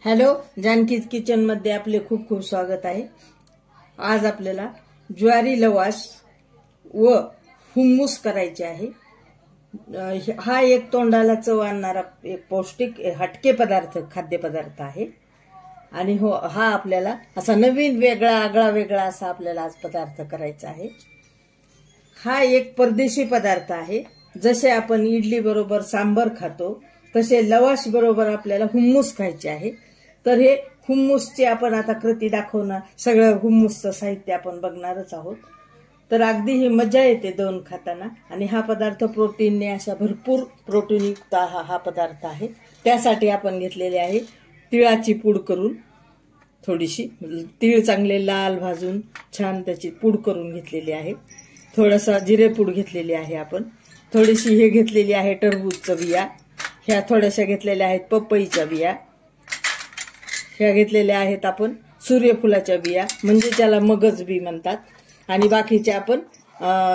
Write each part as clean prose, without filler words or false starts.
Hello, जानकीज kitchen मध्ये आपले खूप खूप स्वागत आहे। आज आपल्याला ज्वारी लवाश व हुम्मूस करायचे आहे। हा एक तोंडाला चव आणणारा एक पौष्टिक हटके पदार्थ खाद्यपदार्थ आहे आणि हा आपल्याला असा नवीन वेगळा आगळा वेगळा असा आपल्याला आज पदार्थ करायचा आहे। हा एक परदेशी पदार्थ आहे। जसे आपण इडली बरोबर सांबर खातो तसे लवाश बरोबर आपल्याला हुम्मूस खायचे आहे। तर हे हुम्मूसची आपण आता कृती दाखवणार, सगळं हुम्मूसचं साहित्य आपण बघणारच आहोत। तर अगदी ही मजा येते दोन खाताना आणि हा पदार्थ प्रोटीनने अशा भरपूर प्रोटीनयुक्त हा पदार्थ आहे। त्यासाठी आपण घेतलेले आहे तिळाची पूड करून, थोडीशी तीळ चांगले लाल भाजून छान त्याची पूड करून घेतलेली आहे। थोडासा जिरेपूड घेतलेली आहे आपण, थोडीशी हे घेतलेली आहे टरबूजच्या बिया, ह्या थोड्याशा घेतलेल्या आहेत पपईच्या बिया, ह्या घेतलेल्या आहेत आपण सूर्यफुलाच्या बिया म्हणजे त्याला मगज बी म्हणतात, आणि बाकीचे आपण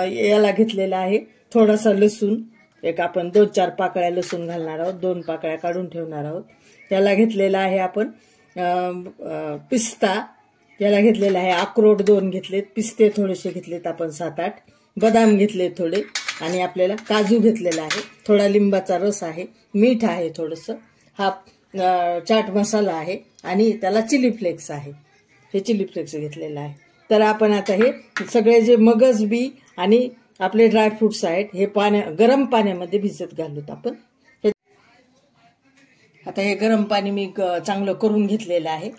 याला घेतलेला आहे थोडासा लसूण, एक आपण 2-4 पाकळ्या लसूण घालणार आहोत, 2 पाकळ्या काढून ठेवणार आहोत। त्याला घेतलेला आहे आपण पिस्ता, त्याला घेतलेला आहे अक्रोड 2 घेतलेत, पिस्ते थोडेसे घेतलेत आपण 7-8, बदाम घेतले थोडे, आणि आपल्याला काजू घेतलेला आहे, थोडा लिंबाचा रस आहे, मीठ आहे थोडंसं, हा चाट मसाला आहे आणि त्याला चिली फ्लेक्स आहे, हे चिली फ्लेक्स घेतलेला आहे। तर आपण आता हे सगळे जे मगज बी आणि आपले ड्रायफ्रुट्स आहेत हे गरम पाण्यामध्ये भिजत घालूत आपण। आता हे गरम पाणी मी चांगलं करून घेतलेलं आहे।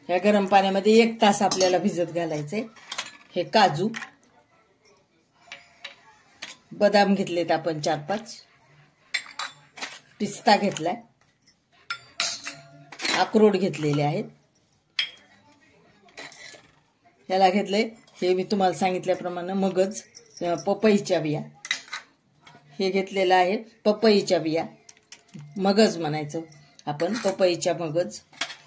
या गरम पाण्यामध्ये 1 तास आपल्याला भिजत घालायचंय। हे काजू, बदाम घेतलेत आपण 4-5, पिस्ता घेतलाय, अक्रोड घेतलेले आहेत, याला घेतले हे मी तुम्हाला सांगितल्याप्रमाणे मगज, पपईच्या बिया, हे घेतलेलं आहे पपईच्या बिया, मगज म्हणायचं आपण, पपईच्या मगज,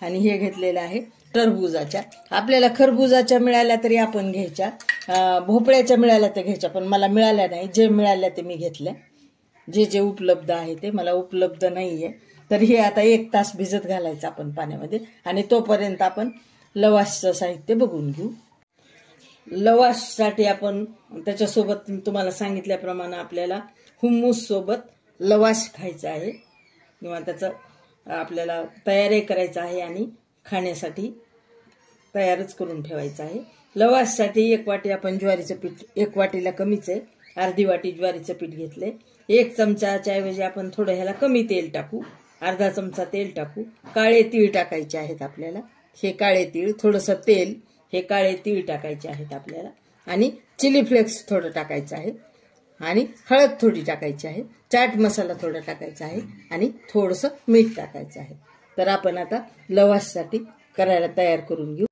आणि हे घेतलेलं आहे टरबुजाच्या, आपल्याला खरबुजाच्या मिळाल्या तरी आपण घ्यायच्या, भोपळ्याच्या मिळाल्या तर घ्यायच्या, पण मला मिळाल्या नाही, जे मिळाल्या ते मी घेतल्या, जे उपलब्ध आहे ते मला उपलब्ध नाहीये। तर हे आता 1 तास भिजत घालायचं आपण पाण्यामध्ये, आणि तोपर्यंत आपण लवाशचं साहित्य बघून घेऊ। लवाशसाठी आपण त्याच्यासोबत तुम्हाला सांगितल्याप्रमाणे आपल्याला हुम्मूस सोबत लवाश खायचा आहे, किंवा त्याचं आपल्याला तयारी करायचं आहे आणि खाण्यासाठी तयारच करून ठेवायचं आहे। लवाशसाठी 1 वाटी आपण ज्वारीचं पीठ, 1 वाटीला कमीच आहे, अर्धी वाटी ज्वारीचं पीठ घेतले, 1 चमचाच्या ऐवजी आपण थोडं ह्याला कमी तेल टाकू, अर्धा चमचा तेल टाकू, काळे तीळ टाकायचे आहेत आपल्याला, हे काळे तीळ, थोडंसं तेल, हे काळे तीळ टाकायचे आहेत आपल्याला, आणि चिली फ्लेक्स थोडं टाकायचं आहे, आणि हळद थोडी टाकायची आहे, चाट मसाला थोडा टाकायचा आहे, आणि थोडंसं मीठ टाकायचं आहे। तर आपण आता लवाशसाठी करायला तयार करून घेऊ।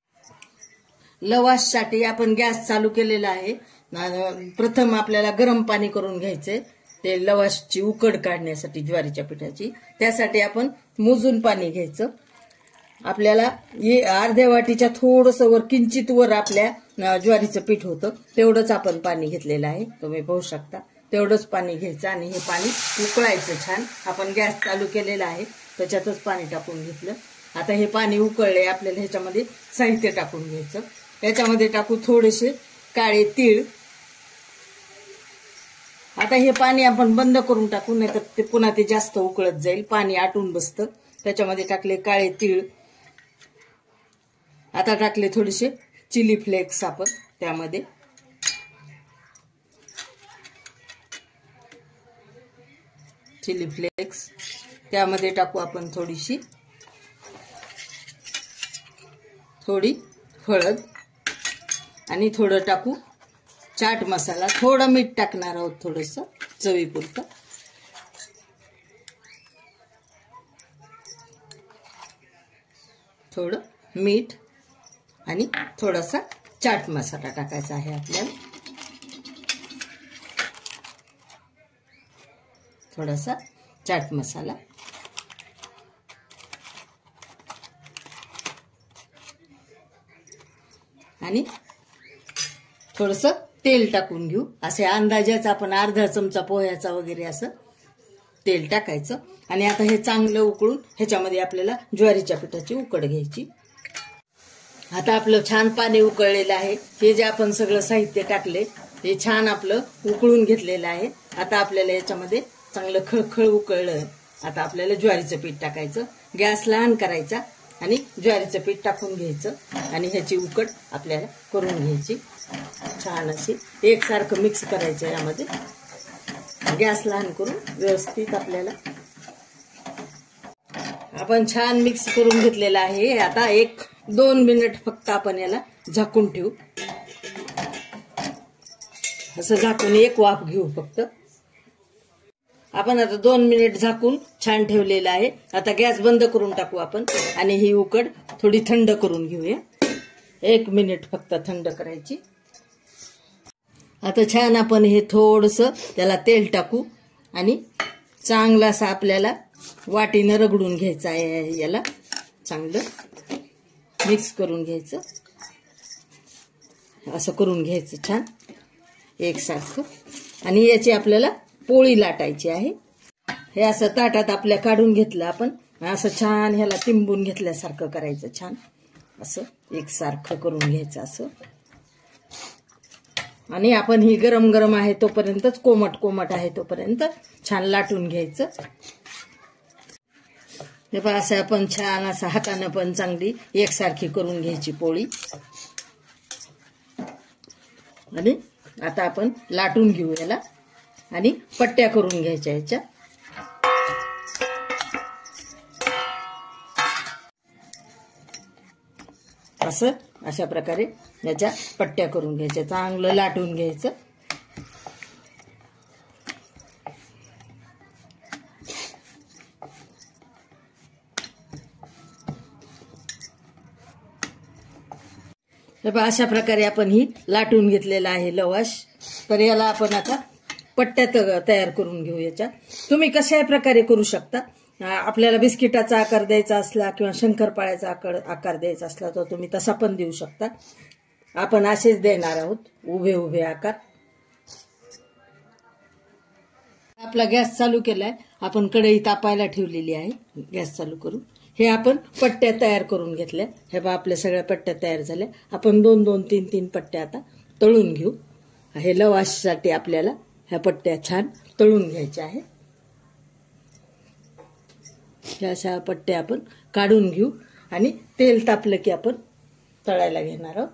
लवाशसाठी आपण गॅस चालू केलेला आहे। प्रथम आपल्याला गरम पाणी करून घ्यायचंय ते लवाशची उकड काढण्यासाठी, ज्वारीच्या पिठाची, त्यासाठी आपण मोजून पाणी घ्यायचं। आपल्याला अर्ध्या वाटीच्या थोडंसं वर, किंचित वर आपल्या ज्वारीचं पीठ होतं तेवढंच आपण पाणी घेतलेलं आहे, तुम्ही पाहू शकता, तेवढंच पाणी घ्यायचं आणि हे पाणी उकळायचं छान। आपण गॅस चालू केलेला आहे त्याच्यातच पाणी टाकून घेतलं। आता हे पाणी उकळले, आपल्याला ह्याच्यामध्ये साहित्य टाकून घ्यायचं। याच्यामध्ये टाकू थोडेसे काळे तीळ, आता हे पाणी आपण बंद करून टाकू, नाहीतर ते पुन्हा ते जास्त उकळत जाईल, पाणी आटून बसतं। त्याच्यामध्ये टाकले काळे तीळ, आता टाकले थोडेसे चिली फ्लेक्स आपण त्यामध्ये, चिली फ्लेक्स त्यामध्ये टाकू आपण थोडी हळद, आणि थोडं टाकू चाट मसाला, थोडं मीठ टाकणार आहोत, थोडंसं चवीपुरतं, थोडं मीठ, आणि थोडासा चाट मसाला टाकायचा आहे आपल्याला, थोडासा चाट मसाला, आणि थोडंसं तेल टाकून घेऊ, असे अंदाजाच आपण अर्धा चमचा पोह्याचा वगैरे असं तेल टाकायचं आणि आता हे चांगलं उकळून ह्याच्यामध्ये आपल्याला ज्वारीच्या पिठाची उकड घ्यायची। आता आपलं छान पाणी उकळलेलं आहे। हे जे आपण सगळं साहित्य टाकले हे छान आपलं उकळून घेतलेलं आहे। आता आपल्याला याच्यामध्ये चांगलं खळखळ उकळलं। आता आपल्याला ज्वारीचं पीठ टाकायचं, गॅस लहान करायचा आणि ज्वारीचं पीठ टाकून घ्यायचं आणि ह्याची उकड आपल्याला करून घ्यायची। छान अशी एकसारखं मिक्स करायचं। यामध्ये गॅस लहान करून व्यवस्थित आपल्याला आपण छान मिक्स करून घेतलेलं आहे। आता 1-2 मिनिट फक्त आपण याला झाकून ठेवू। असं झाकून एक वाफ घेऊ फक्त। आपण आता 2 मिनिट झाकून छान ठेवलेलं आहे। आता गॅस बंद करून टाकू आपण आणि ही उकड थोडी थंड करून घेऊया। 1 मिनिट फक्त थंड करायची। आता छान आपण हे थोडंसं त्याला तेल टाकू आणि चांगलं असं आपल्याला वाटीनं रगडून घ्यायचं आहे। याला चांगलं मिक्स करून घ्यायचं, असं करून घ्यायचं छान एकसारखं। आणि याची आपल्याला पोळी लाटायची आहे। हे असं ताटात आपल्या काढून घेतलं आपण, असं छान ह्याला तिंबून घेतल्यासारखं करायचं। छान असं एकसारखं करून घ्यायचं असं। आणि आपण ही गरम गरम आहे तोपर्यंतच, कोमट कोमट आहे तोपर्यंत छान लाटून घ्यायचं। हे पहा असं आपण छान असं हाताने पण चांगली एकसारखी करून घ्यायची पोळी। आणि आता आपण लाटून घेऊ याला आणि पट्ट्या करून घ्यायच्या याच्या। असं अशा प्रकारे याच्या पट्ट्या करून घ्यायच्या, चांगलं लाटून घ्यायचं। अशा प्रकारे आपण ही लाटून घेतलेला आहे लवाश। तर याला आपण आता पट्ट्या तयार करून घेऊ याच्या। तुम्ही कशाही प्रकारे करू शकता। आपल्याला बिस्किटाचा आकार द्यायचा असला किंवा शंकरपाळ्याचा आकार द्यायचा असला तर तुम्ही तसा पण देऊ शकता। आपण असेच देणार आहोत, उभे उभे आकार। आपला गॅस चालू केलाय, आपण कढई तापायला ठेवलेली आहे। गॅस चालू करू हे आपण पट्ट्या तयार करून घेतल्या। हे बघा आपल्या सगळ्या पट्ट्या तयार झाल्या। आपण 2-2, 3-3 पट्ट्या आता तळून घेऊ। हे लवाशसाठी आपल्याला ह्या पट्ट्या छान तळून घ्यायच्या आहे। ह्या अशा पट्ट्या आपण काढून घेऊ आणि तेल तापलं की आपण तळायला घेणार आहोत।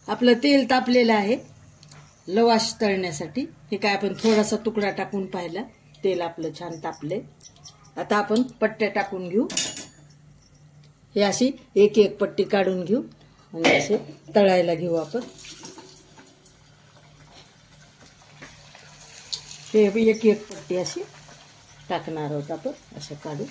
आपलं तेल तापलेलं आहे लवाश तळण्यासाठी। हे काय आपण थोडासा तुकडा टाकून पाहिला, तेल आपलं छान तापले। आता आपण पट्ट्या टाकून घेऊ। हे अशी एक एक पट्टी काढून घेऊ आणि असे तळायला घेऊ आपण। हे एक एक पट्टी अशी टाकणार आहोत आपण, असं काढू।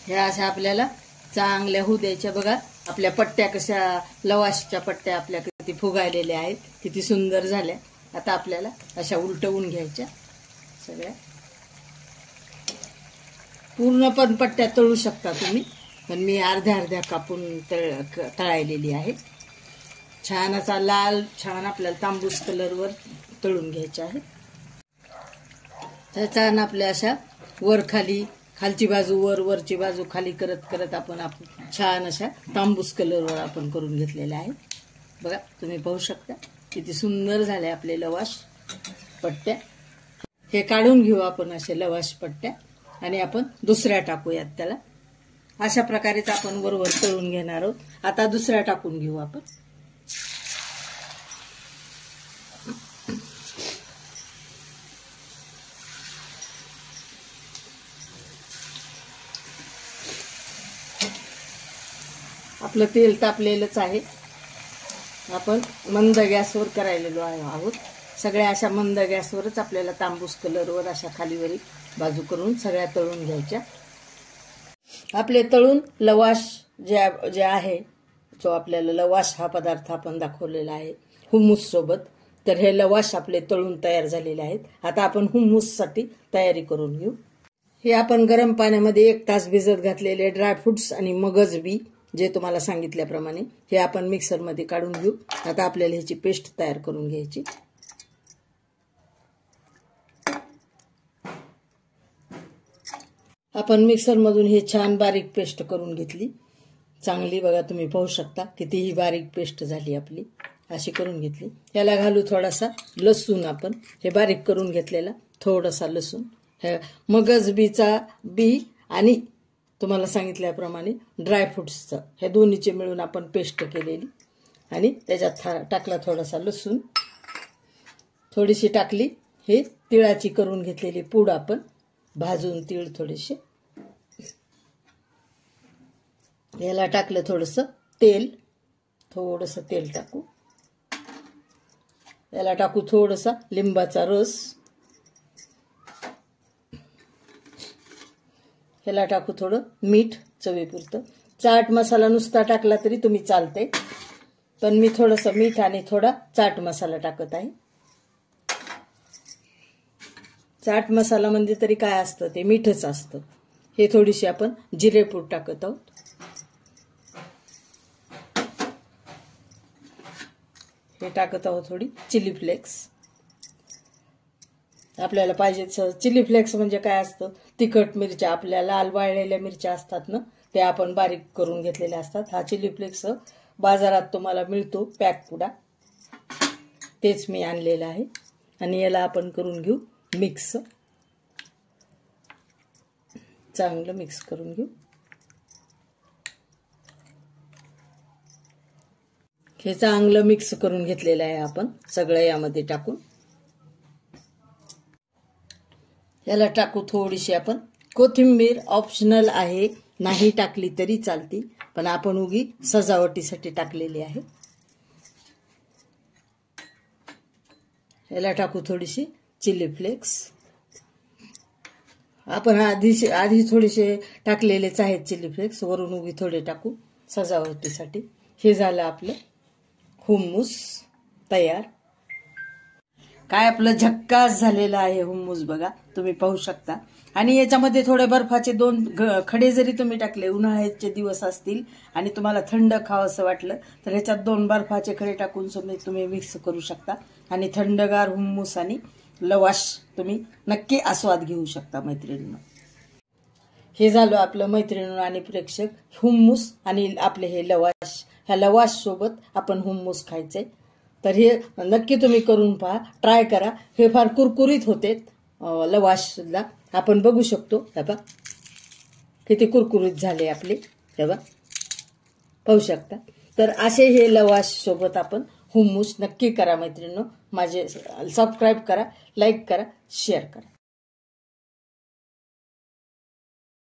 ह्या अशा आपल्याला चांगल्या होऊ द्यायच्या। बघा आपल्या पट्ट्या कशा, लवाशच्या पट्ट्या आपल्या किती फुगायलेल्या आहेत, किती सुंदर झाल्या। आता आपल्याला अशा उलटवून घ्यायच्या सगळ्या। पूर्ण पण पट्ट्या तळू शकता तुम्ही, पण मी अर्ध्या अर्ध्या कापून तळायलेली आहे। छान असा लाल, छान आपल्याला तांबूस कलरवर तळून घ्यायच्या आहे। त्याचा आपल्या अशा वर खाली, खालची बाजू वर, वरची बाजू खाली करत करत आपण छान अशा तांबूस कलरवर आपण करून घेतलेल्या आहे। बघा तुम्ही पाहू शकता किती सुंदर झाले आपले लवाश पट्ट्या। हे काढून घेऊ आपण असे लवाश पट्ट्या आणि आपण दुसऱ्या टाकूयात त्याला। अशा प्रकारेच आपण वरवर तळून घेणार आहोत। आता दुसऱ्या टाकून घेऊ आपण। आपलं तेल तापलेलंच आहे। आपण मंद गॅसवर करायलेलो आहोत। सगळ्या अशा मंद गॅसवरच आपल्याला तांबूस कलरवर अशा खालीवरी बाजू करून सगळ्या तळून घ्यायच्या। आपले तळून लवाश जे आहे, जो आपल्याला लवाश हा पदार्थ आपण दाखवलेला आहे हुम्मूस सोबत, तर हे लवाश आपले तळून तयार झालेले आहेत। आता आपण हुम्मूससाठी तयारी करून घेऊ। हे आपण गरम पाण्यामध्ये 1 तास भिजत घातलेले ड्रायफ्रुट्स आणि मगज बी, जे तुम्हाला सांगितल्याप्रमाणे, हे आपण मिक्सरमध्ये काढून घेऊ। आता आपल्याला ह्याची पेस्ट तयार करून घ्यायची। आपण मिक्सरमधून हे छान बारीक पेस्ट करून घेतली, चांगली बघा तुम्ही पाहू शकता कितीही बारीक पेस्ट झाली आपली, अशी करून घेतली। याला घालू थोडासा लसूण, आपण हे बारीक करून घेतलेला थोडासा लसूण, मगज बी आणि तुम्हाला सांगितल्याप्रमाणे ड्रायफ्रुट्सचं हे दोन्हीचे मिळून आपण पेस्ट केलेली, आणि त्याच्यात टाकला थोडासा लसूण, थोडीशी टाकली हे तिळाची करून घेतलेली पूड, आपण भाजून तीळ थोडेसे, याला टाकलं थोडंसं तेल, थोडंसं तेल टाकू, याला टाकू थोडासा लिंबाचा रस, याला टाकू थोडं मीठ चवीपुरतं। चाट मसाला नुसता टाकला तरी तुम्ही चालते, पण मी थोडंसं मीठ आणि थोडा चाट मसाला टाकत आहे। चाट मसाला म्हणजे तरी काय असतं, ते मीठच असतं। हे थोडीशी आपण जिरेपूड टाकत आहोत, हे टाकत आहोत थोडी चिली फ्लेक्स, आपल्याला पाहिजे चिली फ्लेक्स म्हणजे काय असतं, तिखट मिरच्या, आपल्या लाल वाळलेल्या मिरच्या असतात ना, ते आपण बारीक करून घेतलेल्या असतात। हा चिली फ्लेक्स बाजारात तुम्हाला मिळतो पॅक पुडा, तेच मी आणलेलं आहे, आणि याला आपण करून घेऊ मिक्स, चांगलं मिक्स करून घेऊ। हे चांगलं मिक्स करून घेतलेलं आहे आपण सगळं यामध्ये टाकून, याला टाकू थोडीशी आपण कोथिंबीर, ऑप्शनल आहे, नाही टाकली तरी चालती, पण आपण उगी सजावटीसाठी टाकलेली आहे। याला टाकू थोडीशी चिली फ्लेक्स, आपण आधी थोडेसे टाकलेलेच आहेत चिली फ्लेक्स, वरून उगी थोडे टाकू सजावटीसाठी। हे झालं आपलं हुम्मूस तयार। काय आपलं झक्कास झालेलं आहे हुम्मूस, बघा तुम्ही पाहू शकता। आणि याच्यामध्ये थोडे बर्फाचे 2 खडे जरी तुम्ही टाकले, उन्हाळ्याचे दिवस असतील आणि तुम्हाला थंड खावंसं वाटलं तर ह्याच्यात 2 बर्फाचे खडे टाकून तुम्ही मिक्स करू शकता, आणि थंडगार हुम्मूस आणि लवाश तुम्ही नक्की आस्वाद घेऊ शकता मैत्रिणींनो। हे झालं आपलं मैत्रिणींनो आणि प्रेक्षक, हुम्मूस आणि आपले हे लवाश, ह्या लवाश सोबत आपण हुम्मूस खायचंय, तर हे नक्की तुम्ही करून पहा, ट्राय करा। हे फार कुरकुरीत होते लवाश सुद्धा, आपण बघू शकतो, हे बघा किती कुरकुरीत झाले आपले, हे बघा पाहू शकता। तर असे हे लवाश सोबत आपण हुम्मूस नक्की करा मैत्रिणींनो। माझे सबस्क्राइब करा, लाईक करा, शेअर करा।